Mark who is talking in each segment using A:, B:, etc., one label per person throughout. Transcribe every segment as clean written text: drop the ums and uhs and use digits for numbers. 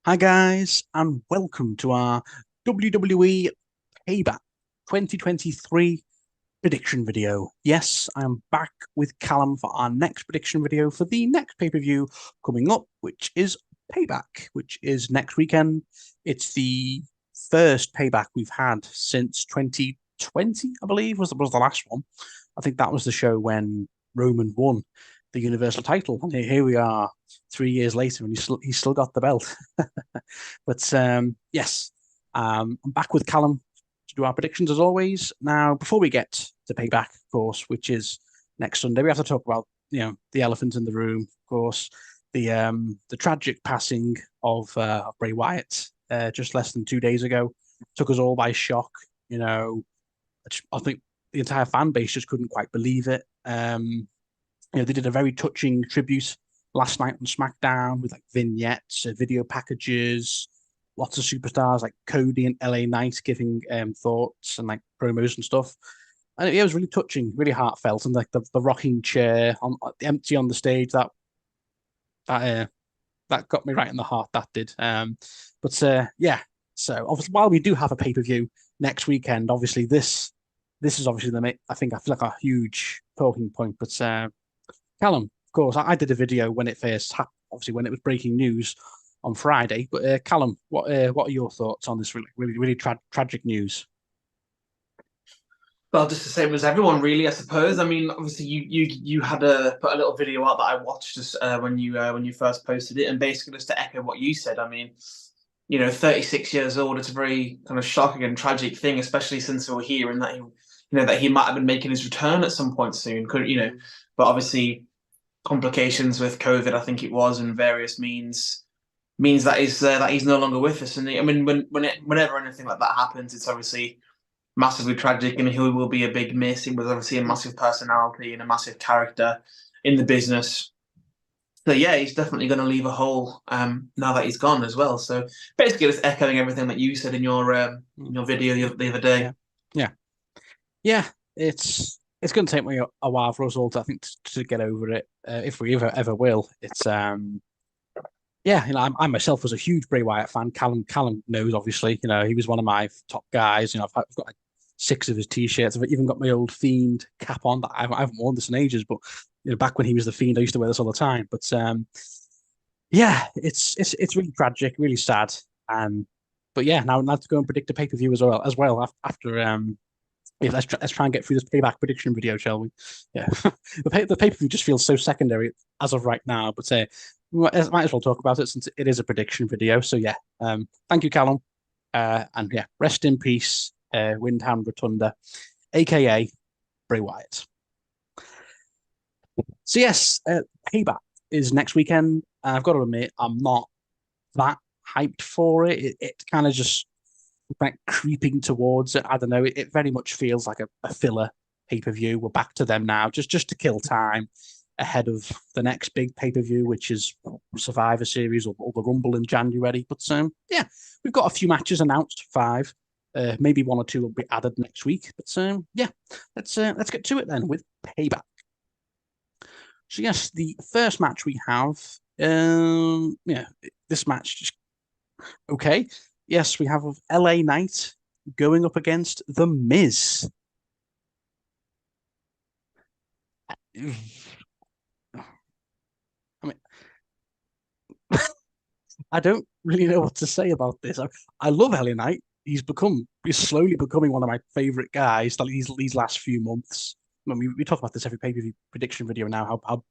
A: Hi guys, and welcome to our WWE Payback 2023 prediction video. Yes, I am back with Callum for our next prediction video for the next pay-per-view coming up, which is Payback, which is next weekend. It's the first Payback we've had since 2020, I believe, was the last one. I think that was the show when Roman won the Universal title, and here we are 3 years later, and he's still got the belt. But yes, I'm back with Callum to do our predictions as always. Now, before we get to Payback, of course, which is next Sunday, we have to talk about the elephant in the room, of course, the tragic passing of Bray Wyatt just less than 2 days ago. Took us all by shock. I think the entire fan base just couldn't quite believe it. They did a very touching tribute last night on SmackDown with like vignettes, video packages, lots of superstars like Cody and LA Knight giving thoughts and like promos and stuff. And it was really touching, really heartfelt, and like the rocking chair on empty on the stage that uh, that got me right in the heart. That did. But yeah. So obviously, while we do have a pay-per-view next weekend, obviously this is obviously I feel like a huge talking point. But Callum, of course, I did a video when it first happened, obviously when it was breaking news on Friday. But Callum, what are your thoughts on this really tragic news?
B: Well, just the same as everyone, really, I suppose. I mean, obviously, you had put a little video out that I watched just when you first posted it, and basically just to echo what you said. I mean, 36 years old. It's a very kind of shocking and tragic thing, especially since we were hearing that he might have been making his return at some point soon. But obviously complications with COVID, I think it was, and various means that he's no longer with us. And I mean, whenever anything like that happens, it's obviously massively tragic, and he will be a big miss. He was obviously a massive personality and a massive character in the business. So yeah, he's definitely going to leave a hole now that he's gone as well. So basically, just echoing everything that you said in your video the other
A: Yeah,
B: day.
A: yeah, yeah. It's going to take me a while for us all to, I think, to get over it, if we ever will. It's Yeah, I myself was a huge Bray Wyatt fan. Callum knows, obviously. He was one of my top guys. I've got like six of his t-shirts. I've even got my old Fiend cap on that I haven't worn this in ages. But back when he was the Fiend, I used to wear this all the time. But yeah, it's really tragic, really sad. But yeah, now to go and predict a pay-per-view as well after yeah, let's try and get through this payback prediction video, shall we? Yeah, the pay per view just feels so secondary as of right now, but might as well talk about it since it is a prediction video. So yeah, thank you, Callum, and yeah, rest in peace, Windham Rotunda, aka Bray Wyatt. So yes, payback is next weekend. I've got to admit, I'm not that hyped for it. It kind of just like creeping towards it. I don't know. It very much feels like a filler pay per view. We're back to them now, just to kill time ahead of the next big pay per view, which is Survivor Series or the Rumble in January. But yeah, we've got a few matches announced, five. Maybe one or two will be added next week. But yeah, let's get to it then with Payback. So yes, the first match we have, yeah, this match just okay. Yes, we have LA Knight going up against The Miz. I mean, I don't really know what to say about this. I love LA Knight. He's slowly becoming one of my favorite guys. Like these last few months. I mean, we talk about this every pay-per-view prediction video now. How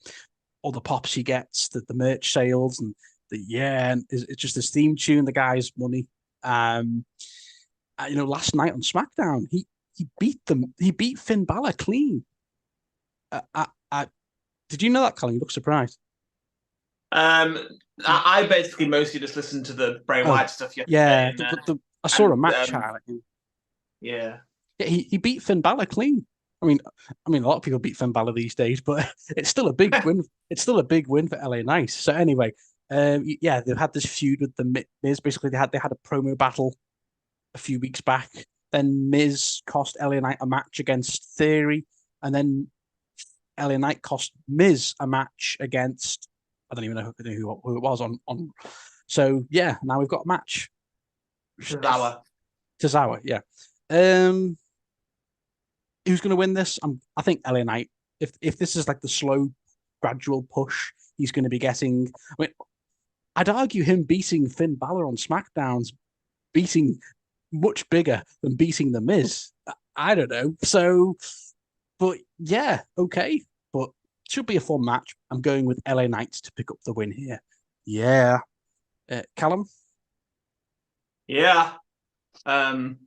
A: all the pops he gets, the merch sales, and and it's just this theme tune. The guy's money. Um, last night on SmackDown, he beat them. He beat Finn Balor clean. I did you know that, Colin? You look surprised.
B: Um, I basically mostly just listened to the Bray
A: Oh,
B: Wyatt stuff yesterday,
A: yeah.
B: and
A: I saw a
B: and
A: match highlight.
B: yeah.
A: Yeah, he beat Finn Balor clean. A lot of people beat Finn Balor these days, but it's still a big win. It's still a big win for LA Knight. So anyway, yeah, they've had this feud with the Miz. Basically, they had a promo battle a few weeks back. Then Miz cost LA Knight a match against Theory, and then LA Knight cost Miz a match against I don't even know who it was on So yeah, now we've got a match.
B: Tozawa.
A: Tozawa, yeah. Um, who's going to win this? I think LA Knight. If this is like the slow, gradual push, he's going to be getting. I mean, I'd argue him beating Finn Balor on SmackDown's beating much bigger than beating the Miz. I don't know. So, but yeah, okay. But should be a fun match. I'm going with LA Knight to pick up the win here. Yeah, Callum.
B: Yeah. Um,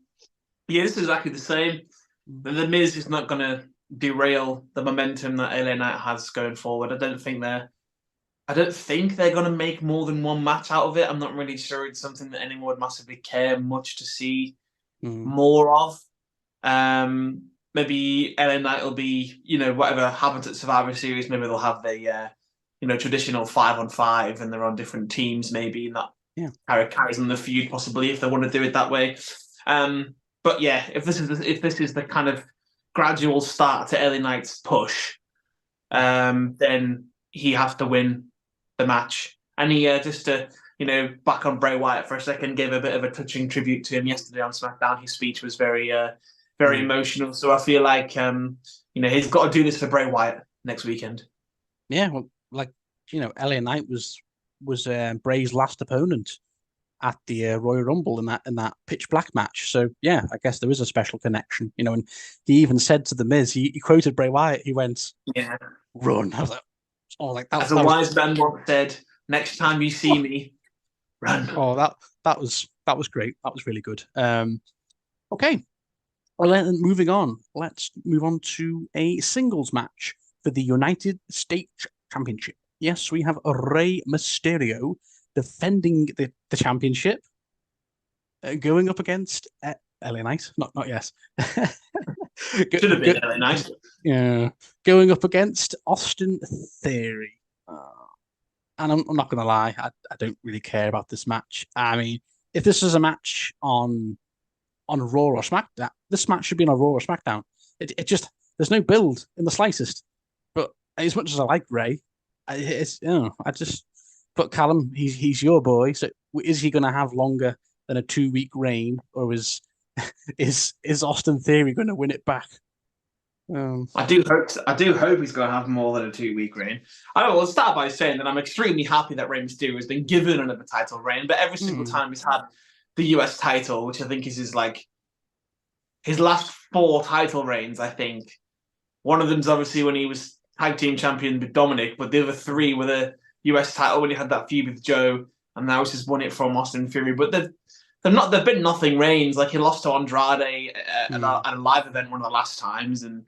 B: yeah, this is exactly the same. The Miz is not going to derail the momentum that LA Knight has going forward. I don't think they're going to make more than one match out of it. I'm not really sure it's something that anyone would massively care much to see more of. Maybe LA Knight will be, whatever happens at Survivor Series, maybe they'll have the, traditional 5-on-5 and they're on different teams, maybe, and that carries on the feud, possibly, if they want to do it that way. But yeah, if this is the kind of gradual start to LA Knight's push, then he has to win the match. And he just to back on Bray Wyatt for a second, gave a bit of a touching tribute to him yesterday on SmackDown. His speech was very emotional. So I feel like he's got to do this for Bray Wyatt next weekend.
A: Yeah, well, like LA Knight was Bray's last opponent at the Royal Rumble in that pitch black match. So yeah, I guess there is a special connection, and he even said to the Miz, he quoted Bray Wyatt. He went,
B: "Yeah,
A: run." I was like, oh, like that.
B: As a wise man once said, "Next time you see me, run."
A: Oh, that was great. That was really good. Okay. Well, then moving on. Let's move on to a singles match for the United States Championship. Yes, we have Rey Mysterio defending the championship, going up against LA Knight. Not yes.
B: Should have been LA Knight.
A: Yeah, going up against Austin Theory. And I'm not going to lie, I don't really care about this match. I mean, if this is a match on Raw or SmackDown, this match should be on a Raw or SmackDown. It just there's no build in the slightest. But as much as I like Ray, I just. But Callum, he's your boy. So is he going to have longer than a 2-week reign, or is Austin Theory going to win it back?
B: I do hope he's going to have more than a 2-week reign. I'll start by saying that I'm extremely happy that Rey Mysterio has been given another title reign, but every single time he's had the US title, which I think is his last 4 title reigns, I think. One of them's obviously when he was tag team champion with Dominic, but the other 3 were the US title when he had that feud with Joe, and now he's just won it from Austin Theory. But there've been nothing reigns. Like he lost to Andrade at a live event one of the last times, and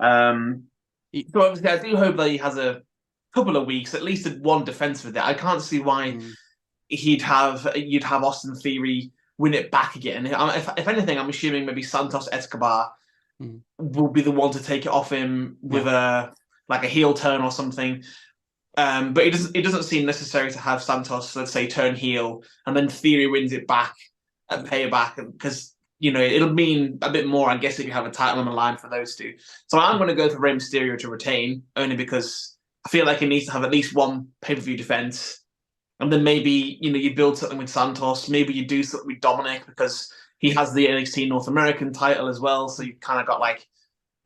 B: so obviously I do hope that he has a couple of weeks, at least one defense with it. I can't see why you'd have Austin Theory win it back again. If anything, I'm assuming maybe Santos Escobar will be the one to take it off him with a heel turn or something. But it doesn't seem necessary to have Santos, let's say, turn heel and then Theory wins it back at Payback, because it'll mean a bit more, I guess, if you have a title on the line for those two. So I'm going to go for Rey Mysterio to retain, only because I feel like he needs to have at least one pay-per-view defense, and then maybe you build something with Santos, maybe you do something with Dominic because he has the NXT North American title as well, so you've kind of got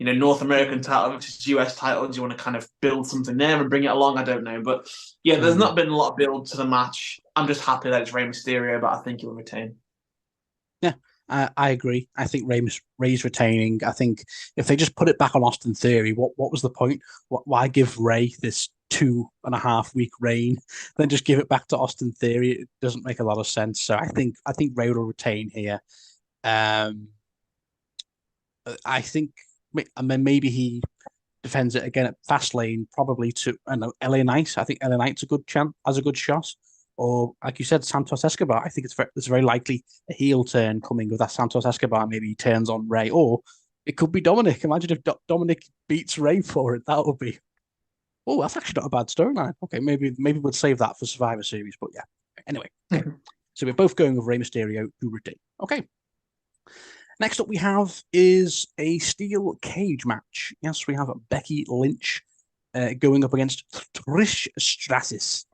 B: North American title, which is US title. Do you want to kind of build something there and bring it along? I don't know. But yeah, there's not been a lot of build to the match. I'm just happy that it's Rey Mysterio, but I think he'll retain.
A: Yeah, I agree. I think Rey's retaining. I think if they just put it back on Austin Theory, what was the point? Why give Rey this 2.5-week reign, then just give it back to Austin Theory? It doesn't make a lot of sense. So I think Rey will retain here. I think. And then maybe he defends it again at Fastlane, probably to LA Knight. I think LA Knight's a good chance, has a good shot. Or like you said, Santos Escobar. I think it's very likely a heel turn coming with that Santos Escobar. Maybe he turns on Rey, or it could be Dominic. Imagine if Dominic beats Rey for it. That would be. Oh, that's actually not a bad storyline. Okay, maybe we'll save that for Survivor Series. But yeah, anyway. Okay. So we're both going with Rey Mysterio to retain. Okay. Next up we have is a steel cage match. Yes, we have Becky Lynch going up against Trish Stratus.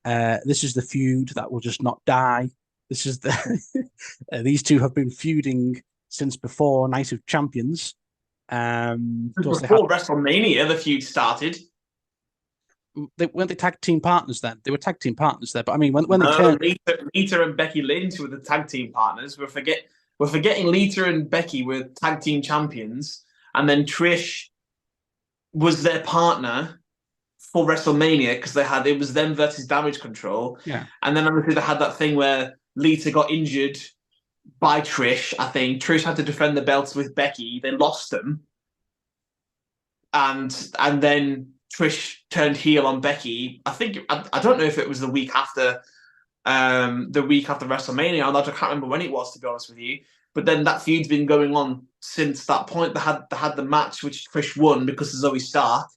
A: This is the feud that will just not die. This is the these two have been feuding since before Night of Champions. Of course,
B: Before WrestleMania, the feud started.
A: they weren't they tag team partners then? They were tag team partners there, but I mean, when they
B: No,
A: turned,
B: Lita and Becky Lynch were the tag team partners. We're forgetting Lita and Becky were tag team champions, and then Trish was their partner for WrestleMania because it was them versus Damage Control.
A: yeah,
B: And then obviously they had that thing where Lita got injured by Trish. I think Trish had to defend the belts with Becky. They lost them, and then Trish turned heel on Becky. I don't know if it was the week after WrestleMania. I can't remember when it was, to be honest with you. But then that feud's been going on since that point. They had the match which Trish won because of Zoe Stark.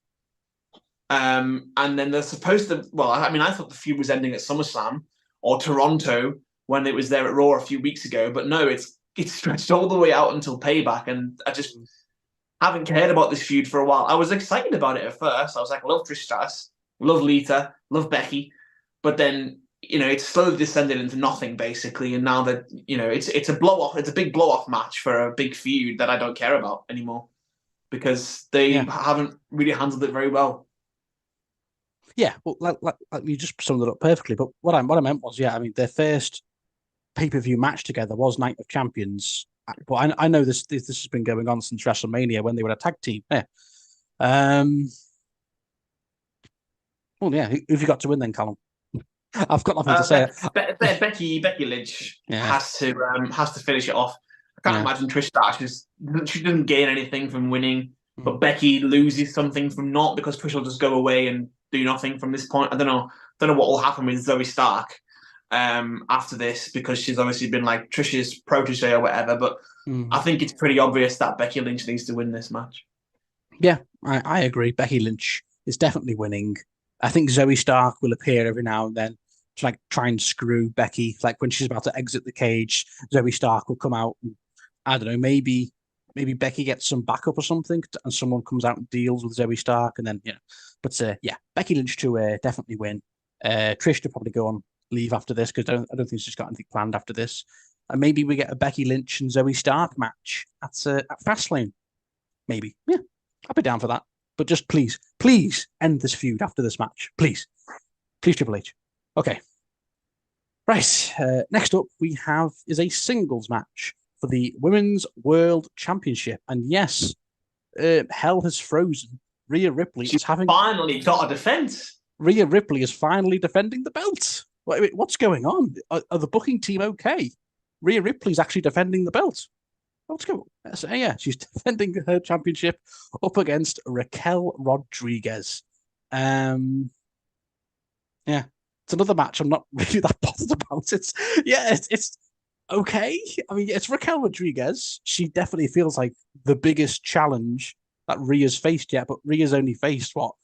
B: And then they're supposed to. Well, I mean, I thought the feud was ending at SummerSlam or Toronto when it was there at Raw a few weeks ago. But no, it's stretched all the way out until Payback, and I just haven't cared about this feud for a while. I was excited about it at first. I was like, love Trish Stratus, love Lita, love Becky, but then it's slowly descended into nothing basically. And now that it's a blow off. It's a big blow off match for a big feud that I don't care about anymore because they haven't really handled it very well.
A: yeah. Well, like you just summed it up perfectly. But what I meant was, I mean, their first pay-per-view match together was Night of Champions. But I know this has been going on since WrestleMania when they were a tag team. Yeah. Well, yeah. Who have you got to win then, Callum? I've got nothing to say.
B: Becky Lynch has to finish it off. I can't imagine Trish Stratus. She doesn't gain anything from winning, but Becky loses something from not because Trish will just go away and do nothing from this point. I don't know what will happen with Zoe Stark after this because she's obviously been like Trish's protege or whatever. But I think it's pretty obvious that Becky Lynch needs to win this match.
A: Yeah, I agree. Becky Lynch is definitely winning. I think Zoe Stark will appear every now and then to try and screw Becky. Like when she's about to exit the cage, Zoe Stark will come out and I don't know, maybe Becky gets some backup or something, and someone comes out and deals with Zoe Stark, and then But Becky Lynch to definitely win. Trish to probably go on leave after this because I don't think she's got anything planned after this, and maybe we get a Becky Lynch and Zoe Stark match at Fastlane. Maybe, I'll be down for that. But just please end this feud after this match, please, Triple H. Okay, right. Next up we have is a singles match for the Women's World Championship. And yes, hell has frozen. Rhea Ripley is
B: finally got a defense.
A: Rhea Ripley is finally defending the belt. What's going on? Are the booking team okay? Rhea Ripley's actually defending the belt. What's going on? So, she's defending her championship up against Raquel Rodriguez. It's another match I'm not really that bothered about. It's okay. I mean, it's Raquel Rodriguez. She definitely feels like the biggest challenge that Rhea's faced yet, but Rhea's only faced what?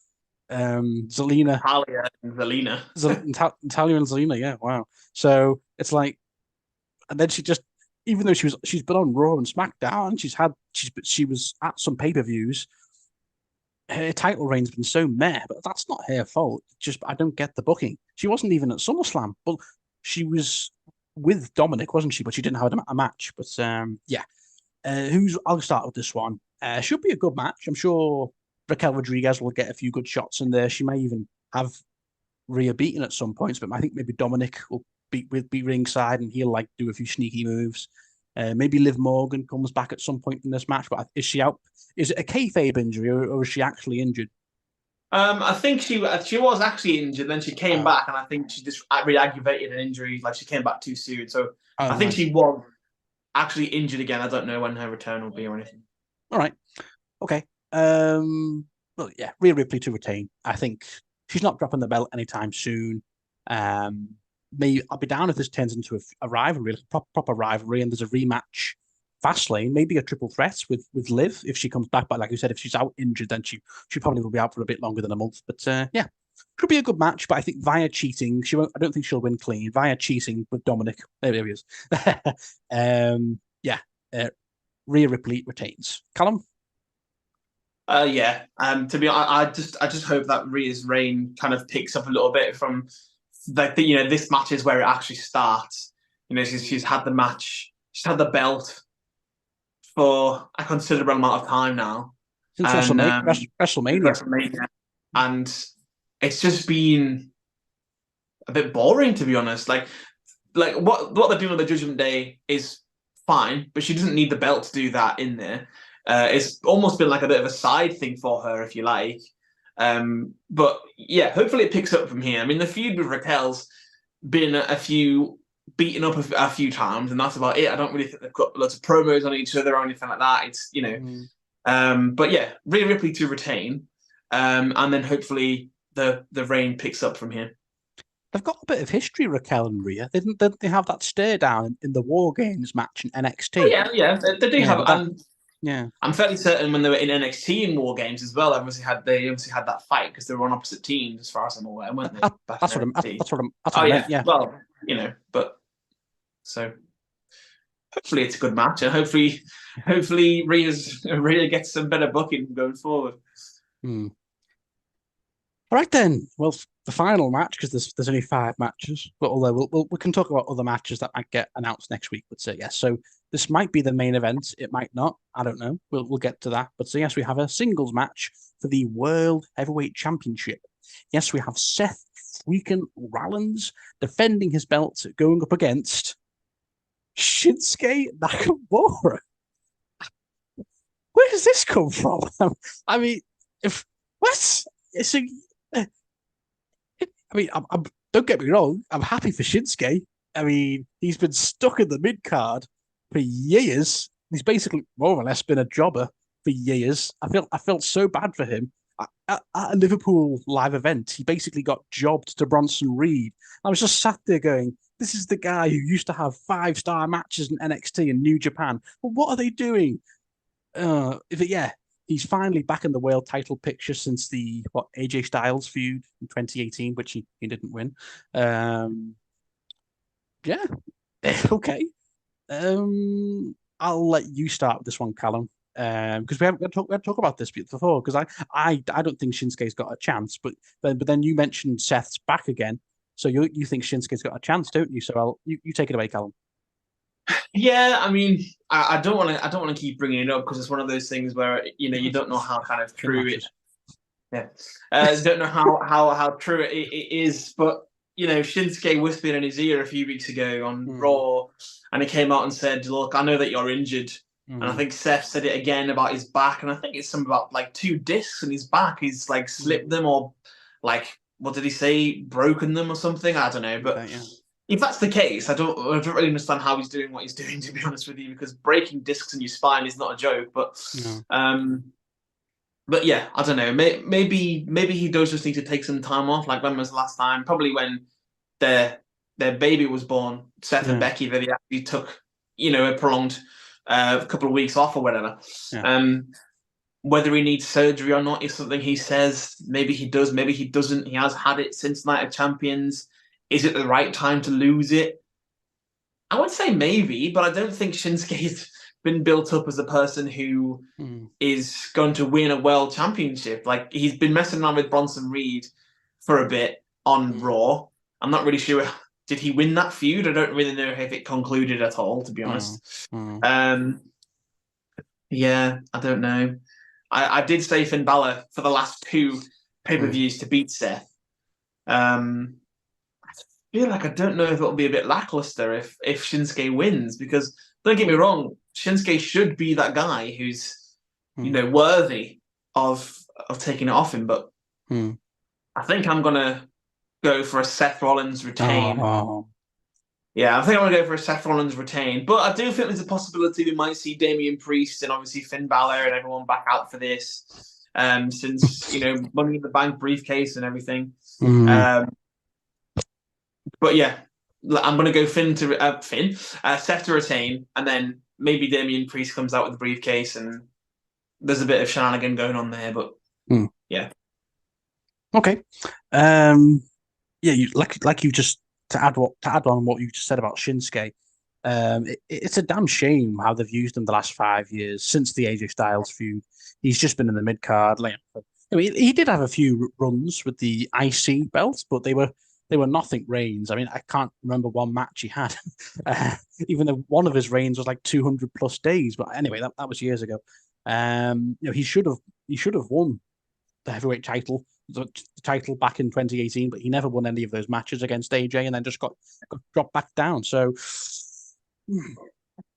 A: Zelina.
B: Natalia and Zelina.
A: Natalia and Zelina, yeah, wow. So it's like, and then she just, even though she's been on Raw and SmackDown, she was at some pay-per-views, her title reign's been so meh, but that's not her fault. Just I don't get the booking. She wasn't even at SummerSlam. Well, she was with Dominic, wasn't she? But she didn't have a match. But I'll start with this one. Should be a good match. I'm sure Raquel Rodriguez will get a few good shots in there. She may even have Rhea beaten at some points, but I think maybe Dominic will be ringside and he'll do a few sneaky moves. Maybe Liv Morgan comes back at some point in this match, but is she out? Is it a kayfabe injury or is she actually injured?
B: I think she was actually injured, then she came back, and I think she just re-aggravated an injury. Like she came back too soon, so I think she was actually injured again. I don't know when her return will be or anything.
A: All right, okay. Well, yeah, Rhea Ripley to retain. I think she's not dropping the belt anytime soon. Maybe I'll be down if this turns into a rivalry, proper rivalry, and there's a rematch Fastlane, maybe a triple threat with Liv if she comes back. But like you said, if she's out injured, then she probably will be out for a bit longer than a month. But could be a good match. But I think via cheating, I don't think she'll win clean. Via cheating with Dominic, there he is. Rhea Ripley retains. Callum.
B: To be honest, I just hope that Rhea's reign kind of picks up a little bit from like this match is where it actually starts. She's had the match, she's had the belt for a considerable amount of time now,
A: Since
B: and
A: WrestleMania.
B: WrestleMania, and it's just been a bit boring, to be honest. Like what they're doing on the Judgment Day is fine, but she doesn't need the belt to do that in there. It's almost been like a bit of a side thing for her, if you like. But yeah, hopefully it picks up from here. I mean, the feud with Raquel's been beaten up a few times, and that's about it. I don't really think they've got lots of promos on each other or anything like that. It's but yeah, Rhea Ripley to retain, and then hopefully the reign picks up from here.
A: They've got a bit of history, Raquel and Rhea. Didn't they have that stare down in the War Games match in NXT?
B: Oh, yeah, they do have.
A: Yeah,
B: I'm fairly certain when they were in NXT in War Games as well. They obviously had that fight because they were on opposite teams, as far as I'm aware, weren't they?
A: That's what I meant. Yeah.
B: Well, but so hopefully it's a good match, and hopefully Rhea gets some better booking going forward.
A: All right then. Well, the final match, because there's only 5 matches, but although we can talk about other matches that might get announced next week. But so yes, so this might be the main event. It might not. I don't know. We'll get to that. But so yes, we have a singles match for the World Heavyweight Championship. Yes, we have Seth freaking Rollins defending his belt, going up against Shinsuke Nakamura. Where does this come from? I mean, if what? So, I mean, don't get me wrong. I'm happy for Shinsuke. I mean, he's been stuck in the mid card for years. He's basically more or less been a jobber for years. I felt so bad for him. At a Liverpool live event, he basically got jobbed to Bronson Reed. I was just sat there going, this is the guy who used to have 5-star matches in NXT and New Japan. But what are they doing? He's finally back in the world title picture since the AJ Styles feud in 2018, which he didn't win. Yeah, okay. I'll let you start with this one, Callum, because we haven't talked about this before. Because I don't think Shinsuke's got a chance, but then you mentioned Seth's back again, so you think Shinsuke's got a chance, don't you? So you take it away, Callum.
B: Yeah, I mean, I don't want to keep bringing it up because it's one of those things where you don't know how kind of true it. Yeah, don't know how true it is, but Shinsuke whispered in his ear a few weeks ago on Raw, and he came out and said, "Look, I know that you're injured," and I think Seth said it again about his back, and I think it's something about like 2 discs in his back. He's like slipped them, or like what did he say, broken them or something? I don't know, but. Yeah. If that's the case, I don't really understand how he's doing what he's doing, to be honest with you, because breaking discs in your spine is not a joke. But, but yeah, I don't know. Maybe he does just need to take some time off. Like when was the last time? Probably when their baby was born, Seth and Becky. That he actually took a prolonged couple of weeks off or whatever. Yeah. Whether he needs surgery or not is something he says. Maybe he does. Maybe he doesn't. He has had it since Night of Champions. Is it the right time to lose it? I would say maybe, but I don't think Shinsuke's been built up as a person who is going to win a world championship. Like, he's been messing around with Bronson Reed for a bit on Raw. I'm not really sure. Did he win that feud? I don't really know if it concluded at all, to be honest. Yeah, I don't know. I did say Finn Balor for the last 2 pay-per-views to beat Seth. I feel like I don't know if it'll be a bit lackluster if Shinsuke wins, because don't get me wrong, Shinsuke should be that guy who's worthy of taking it off him. But I think I'm gonna go for a Seth Rollins retain. Yeah, I think I'm gonna go for a Seth Rollins retain. But I do think there's a possibility we might see Damian Priest and obviously Finn Balor and everyone back out for this. Since Money in the Bank briefcase and everything. But yeah, I'm going to go Seth to retain, and then maybe Damian Priest comes out with the briefcase, and there's a bit of shenanigan going on there. But yeah,
A: okay, yeah, you like you just to add on what you just said about Shinsuke. It's a damn shame how they've used him the last 5 years since the AJ Styles feud. He's just been in the mid card. Like, I mean, he did have a few runs with the IC belt, but they were they were nothing reigns. I mean, I can't remember one match he had, uh, even though one of his reigns was like 200 plus days. But anyway, that was years ago. He should have won the heavyweight title, the title back in 2018, but he never won any of those matches against AJ, and then just got dropped back down. So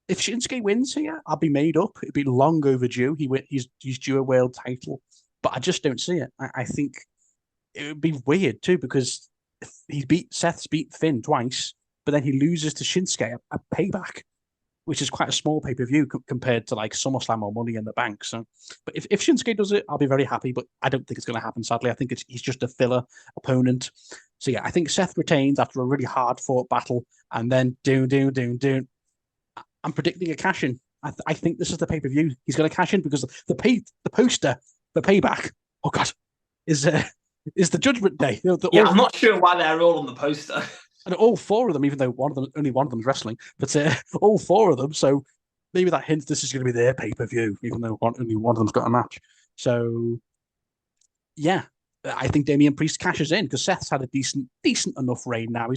A: if Shinsuke wins here, I'll be made up. It'd be long overdue. He's due a world title, but I just don't see it. I think it would be weird too because Seth's beat Finn twice, but then he loses to Shinsuke at Payback, which is quite a small pay per view compared to like SummerSlam or Money in the Bank. So, but if Shinsuke does it, I'll be very happy. But I don't think it's going to happen. Sadly, I think he's just a filler opponent. So yeah, I think Seth retains after a really hard fought battle, and then doon. I'm predicting a cash in. I think this is the pay per view. He's going to cash in because the poster for Payback. Oh God, is the Judgment Day.
B: I'm not sure why they're all on the poster.
A: And all four of them, even though only one of them is wrestling, but all four of them. So maybe that hints this is going to be their pay per view, even though only one of them's got a match. So yeah, I think Damian Priest cashes in because Seth's had a decent enough reign now.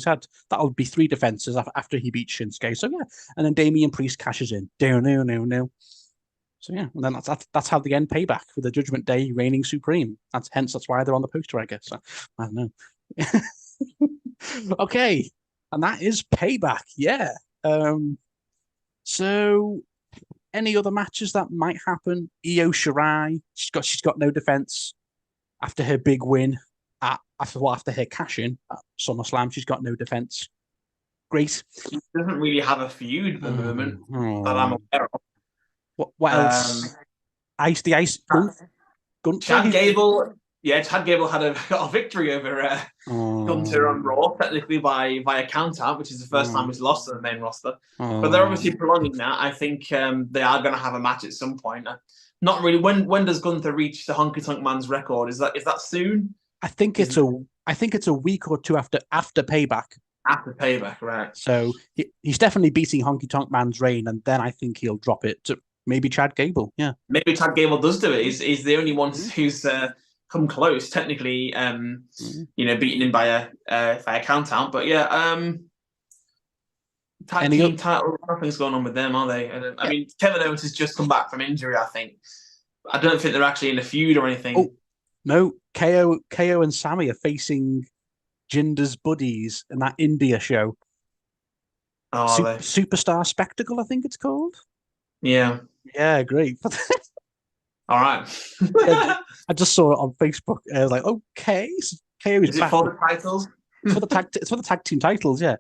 A: That'll be 3 defenses after he beats Shinsuke. So yeah, and then Damian Priest cashes in. No. So yeah, and then that's how they end Payback with the Judgment Day reigning supreme. That's why they're on the poster, I guess. So, I don't know. Okay, and that is Payback. Yeah. So any other matches that might happen? Io Shirai, she's got no defense after her big win after her cash in at SummerSlam. She's got no defense. Great.
B: She doesn't really have a feud at the moment that I'm aware of.
A: What else? The Ice Gunther.
B: Chad Gable. Yeah, Chad Gable got a victory over Gunther on Raw, technically via count out, which is the first time he's lost on the main roster. But they're obviously prolonging that. I think they are going to have a match at some point. Not really. When does Gunther reach the Honky Tonk Man's record? Is that soon?
A: I think it's a week or two after Payback.
B: After Payback, right?
A: So he's definitely beating Honky Tonk Man's reign, and then I think he'll drop it to maybe Chad Gable. Yeah,
B: maybe Chad Gable does do it. He's the only one who's come close, technically. Beating him by a count out. But yeah, tag team title. Nothing's going on with them, are they? I mean, Kevin Owens has just come back from injury. I think. I don't think they're actually in a feud or anything.
A: Oh no, KO and Sammy are facing Jinder's buddies in that India show.
B: Oh,
A: Superstar Spectacle, I think it's called.
B: Yeah.
A: Yeah, great.
B: All right.
A: I just saw it on Facebook. I was like, okay, KO is
B: it for the titles?
A: It's for the tag team titles. Yeah.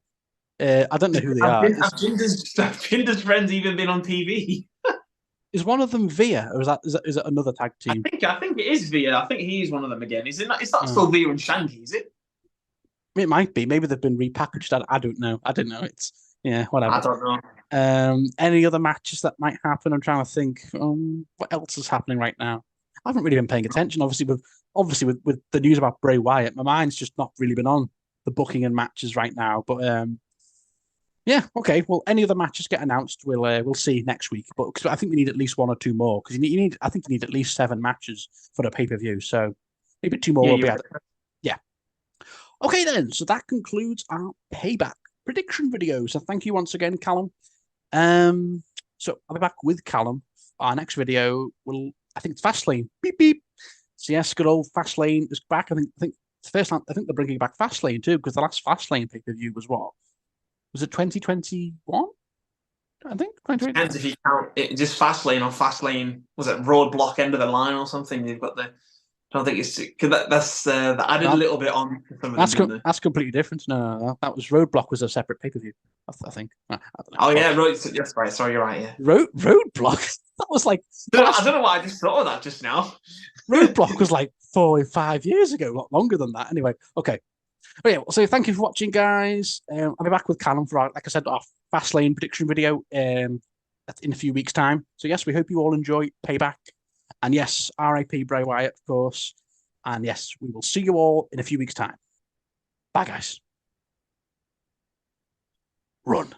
A: I don't know who they are.
B: Have Jinder's friends even been on TV?
A: Is one of them Via, or is it another tag team?
B: I think it is Via. I think he's one of them again. Is it not? It's not still Via and Shanky, is it?
A: It might be. Maybe they've been repackaged. I don't know. It's whatever.
B: I don't know.
A: Any other matches that might happen? I'm trying to think. What else is happening right now? I haven't really been paying attention. Obviously, with the news about Bray Wyatt, my mind's just not really been on the booking and matches right now. But yeah, okay. Well, any other matches get announced, we'll see next week. But cause I think we need at least 1 or 2 more because I think you need at least 7 matches for the pay per view. So maybe 2 more will be. Yeah. Okay then. So that concludes our Payback prediction video. So thank you once again, Callum. So I'll be back with Callum. Our next video I think it's Fastlane. Beep beep. So yes, good old Fastlane is back. I think it's the first time. I think they're bringing back Fastlane too because the last Fastlane pay per view was what? Was it 2021? I think 2021.
B: Depends if you count it just Fastlane or Fastlane. Was it Roadblock End of the Line or something? You've got the. I don't think it's because that's added a little bit on.
A: That's completely different. No, that was Roadblock was a separate pay per view. I think. I don't know.
B: Oh yeah, yes, right. Sorry, you're right. Yeah.
A: Roadblock. That was like.
B: I don't know why I just thought of that just now.
A: Roadblock was like 4 or 5 years ago, a lot longer than that. Anyway, okay. But yeah, so thank you for watching, guys. I'll be back with Callum for like I said, our Fastlane prediction video that's in a few weeks' time. So yes, we hope you all enjoy Payback. And yes, R.I.P. Bray Wyatt, of course. And yes, we will see you all in a few weeks' time. Bye, guys. Run.